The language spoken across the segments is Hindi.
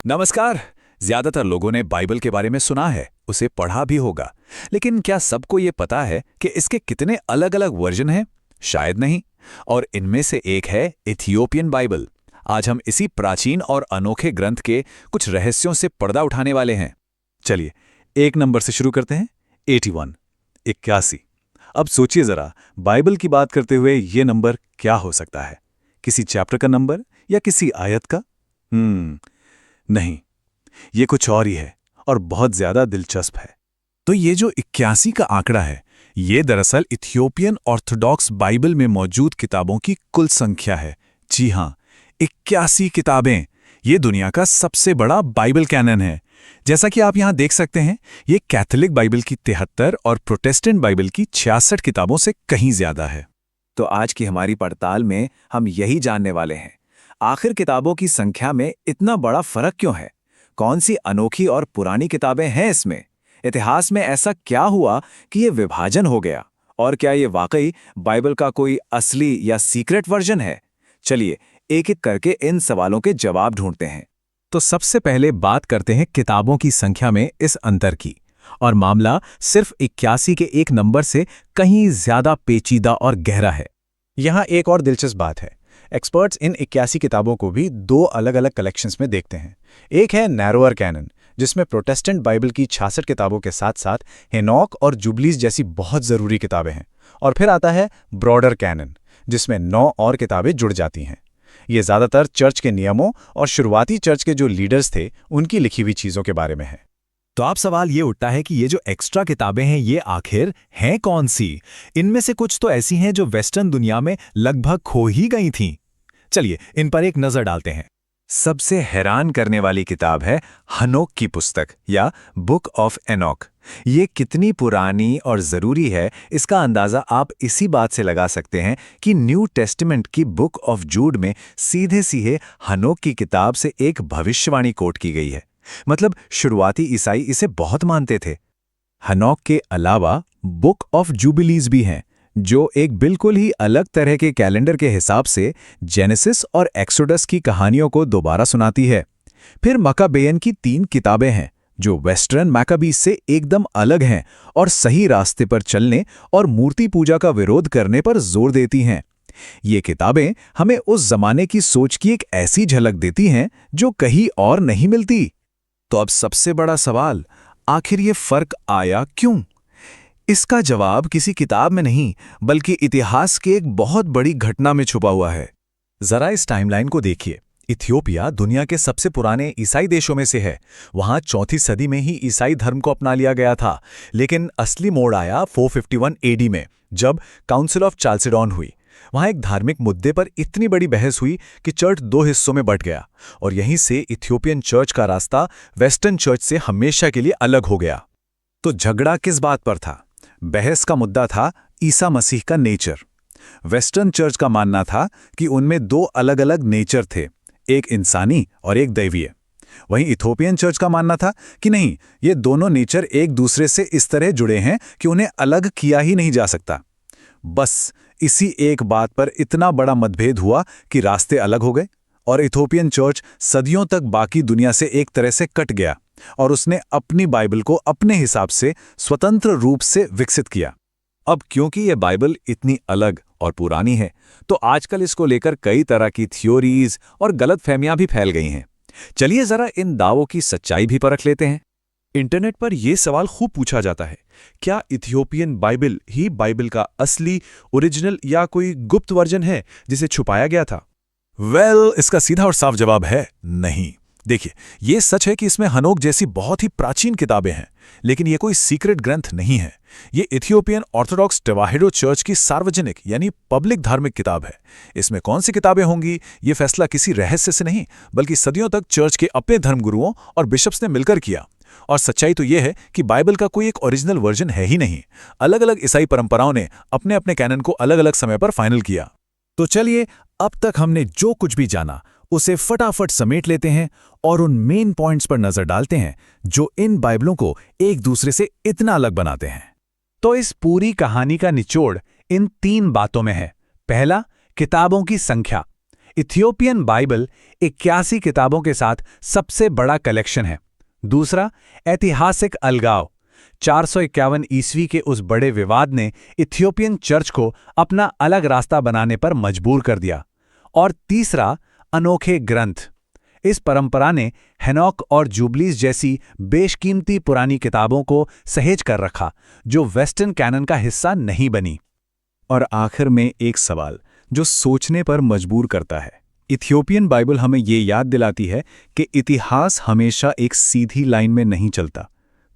नमस्कार। ज्यादातर लोगों ने बाइबल के बारे में सुना है, उसे पढ़ा भी होगा, लेकिन क्या सबको ये पता है कि इसके कितने अलग-अलग वर्जन हैं? शायद नहीं। और इनमें से एक है इथियोपियन बाइबल। आज हम इसी प्राचीन और अनोखे ग्रंथ के कुछ रहस्यों से पर्दा उठाने वाले हैं। चलिए, 1 नंबर से शुरू करते हैं। 81, 81। अब सोचिए जरा, बाइबल की बात करते हुए ये नंबर क्या हो सकता है? किसी चैप्टर का नंबर या किसी आयत का? नहीं, ये कुछ और ही है, और बहुत ज्यादा दिलचस्प है। तो ये जो 81 का आंकड़ा है, ये दरअसल इथियोपियन ऑर्थोडॉक्स बाइबल में मौजूद किताबों की कुल संख्या है। जी हां, 81 किताबें। ये दुनिया का सबसे बड़ा बाइबल कैनन है। जैसा कि आप यहां देख सकते हैं, ये कैथोलिक बाइबल की 73 और प्रोटेस्टेंट बाइबल की 66 किताबों से कहीं ज्यादा है। तो आज की हमारी पड़ताल में हम यही जानने वाले हैं, आखिर किताबों की संख्या में इतना बड़ा फर्क क्यों है? कौन सी अनोखी और पुरानी किताबें हैं इसमें? इतिहास में ऐसा क्या हुआ कि ये विभाजन हो गया? और क्या ये वाकई बाइबल का कोई असली या सीक्रेट वर्जन है? चलिए, एक एक करके इन सवालों के जवाब ढूंढते हैं। तो सबसे पहले बात करते हैं किताबों की संख्या में इस अंतर की। और मामला सिर्फ 81 के एक नंबर से कहीं ज्यादा पेचीदा और गहरा है। यहाँ एक और दिलचस्प बात है। एक्सपर्ट्स इन 81 किताबों को भी दो अलग अलग कलेक्शंस में देखते हैं। एक है नैरोअर कैनन, जिसमें प्रोटेस्टेंट बाइबल की 66 किताबों के साथ साथ हेनॉक और जुबलीज जैसी बहुत ज़रूरी किताबें हैं। और फिर आता है ब्रॉडर कैनन, जिसमें 9 और किताबें जुड़ जाती हैं। ये ज़्यादातर चर्च के नियमों और शुरुआती चर्च के जो लीडर्स थे, उनकी लिखी हुई चीज़ों के बारे में है। तो अब सवाल ये उठता है कि ये जो एक्स्ट्रा किताबें हैं, ये आखिर हैं कौन सी? इनमें से कुछ तो ऐसी हैं जो वेस्टर्न दुनिया में लगभग खो ही गई थीं। चलिए, इन पर एक नजर डालते हैं। सबसे हैरान करने वाली किताब है हनोक की पुस्तक या बुक ऑफ एनॉक। ये कितनी पुरानी और ज़रूरी है, इसका अंदाज़ा आप इसी बात से लगा सकते हैं कि न्यू टेस्टामेंट की बुक ऑफ जूड में सीधे सीधे हनोक की किताब से एक भविष्यवाणी कोट की गई है। मतलब शुरुआती ईसाई इसे बहुत मानते थे। हनोक के अलावा बुक ऑफ जुबिलीज भी हैं, जो एक बिल्कुल ही अलग तरह के कैलेंडर के हिसाब से जेनेसिस और एक्सोडस की कहानियों को दोबारा सुनाती है। फिर मकाबेयन की 3 किताबें हैं, जो वेस्टर्न मैकाबीज से एकदम अलग हैं और सही रास्ते पर चलने और मूर्ति पूजा का विरोध करने पर जोर देती हैं। ये किताबें हमें उस जमाने की सोच की एक ऐसी झलक देती हैं जो कहीं और नहीं मिलती। तो अब सबसे बड़ा सवाल, आखिर ये फर्क आया क्यों? इसका जवाब किसी किताब में नहीं, बल्कि इतिहास के एक बहुत बड़ी घटना में छुपा हुआ है। जरा इस टाइमलाइन को देखिए। इथियोपिया दुनिया के सबसे पुराने ईसाई देशों में से है। वहां 4वीं सदी में ही ईसाई धर्म को अपना लिया गया था, लेकिन असली मोड़ आया 451 एडी में, जब काउंसिल ऑफ चाल्सेडॉन हुई। वहां एक धार्मिक मुद्दे पर इतनी बड़ी बहस हुई कि चर्च 2 हिस्सों में बंट गया, और यहीं से इथियोपियन चर्च का रास्ता वेस्टर्न चर्च से हमेशा के लिए अलग हो गया। तो झगड़ा किस बात पर था? बहस का मुद्दा था ईसा मसीह का नेचर। वेस्टर्न चर्च का मानना था कि उनमें 2 अलग अलग नेचर थे, एक इंसानी और एक दैवीय। वहीं इथियोपियन चर्च का मानना था कि नहीं, ये दोनों नेचर एक दूसरे से इस तरह जुड़े हैं कि उन्हें अलग किया ही नहीं जा सकता। बस इसी एक बात पर इतना बड़ा मतभेद हुआ कि रास्ते अलग हो गए, और इथियोपियन चर्च सदियों तक बाकी दुनिया से एक तरह से कट गया, और उसने अपनी बाइबल को अपने हिसाब से स्वतंत्र रूप से विकसित किया। अब क्योंकि ये बाइबल इतनी अलग और पुरानी है, तो आजकल इसको लेकर कई तरह की थ्योरीज और गलतफहमियां भी फैल गई हैं। चलिए जरा इन दावों की सच्चाई भी परख लेते हैं। इंटरनेट पर यह सवाल खूब पूछा जाता है, क्या इथियोपियन बाइबल ही बाइबल का असली, ओरिजिनल या कोई गुप्त वर्जन है जिसे छुपाया गया था? इसका सीधा और साफ जवाब है नहीं। देखिए, ये सच है कि इसमें हनोक जैसी बहुत ही प्राचीन किताबें हैं, लेकिन ये कोई सीक्रेट ग्रंथ नहीं है। ये इथियोपियन ऑर्थोडॉक्स टेवाहेडो चर्च की सार्वजनिक यानी पब्लिक धार्मिक किताब है। इसमें कौन सी किताबें होंगी, ये फैसला किसी रहस्य से नहीं, बल्कि सदियों तक चर्च के अपने धर्मगुरुओं और बिशप्स ने मिलकर किया। और सच्चाई तो यह है कि बाइबल का कोई एक ओरिजिनल वर्जन है ही नहीं। अलग अलग ईसाई परंपराओं ने अपने अपने कैनन को अलग अलग समय पर फाइनल किया। तो चलिए, अब तक हमने जो कुछ भी जाना उसे फटाफट समेट लेते हैं और उन मेन पॉइंट्स पर नजर डालते हैं जो इन बाइबलों को एक दूसरे से इतना अलग बनाते हैं। तो इस पूरी कहानी का निचोड़ इन 3 बातों में है। पहला, किताबों की संख्या। इथियोपियन बाइबल 81 किताबों के साथ सबसे बड़ा कलेक्शन है। दूसरा, ऐतिहासिक अलगाव। 451 ईस्वी के उस बड़े विवाद ने इथियोपियन चर्च को अपना अलग रास्ता बनाने पर मजबूर कर दिया। और तीसरा, अनोखे ग्रंथ। इस परंपरा ने हेनॉक और जुबलीज जैसी बेशकीमती पुरानी किताबों को सहेज कर रखा, जो वेस्टर्न कैनन का हिस्सा नहीं बनी। और आखिर में एक सवाल जो सोचने पर मजबूर करता है। इथियोपियन बाइबल हमें ये याद दिलाती है कि इतिहास हमेशा एक सीधी लाइन में नहीं चलता।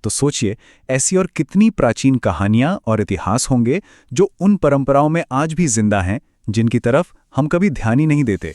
तो सोचिए, ऐसी और कितनी प्राचीन कहानियां और इतिहास होंगे जो उन परंपराओं में आज भी जिंदा हैं, जिनकी तरफ हम कभी ध्यान ही नहीं देते।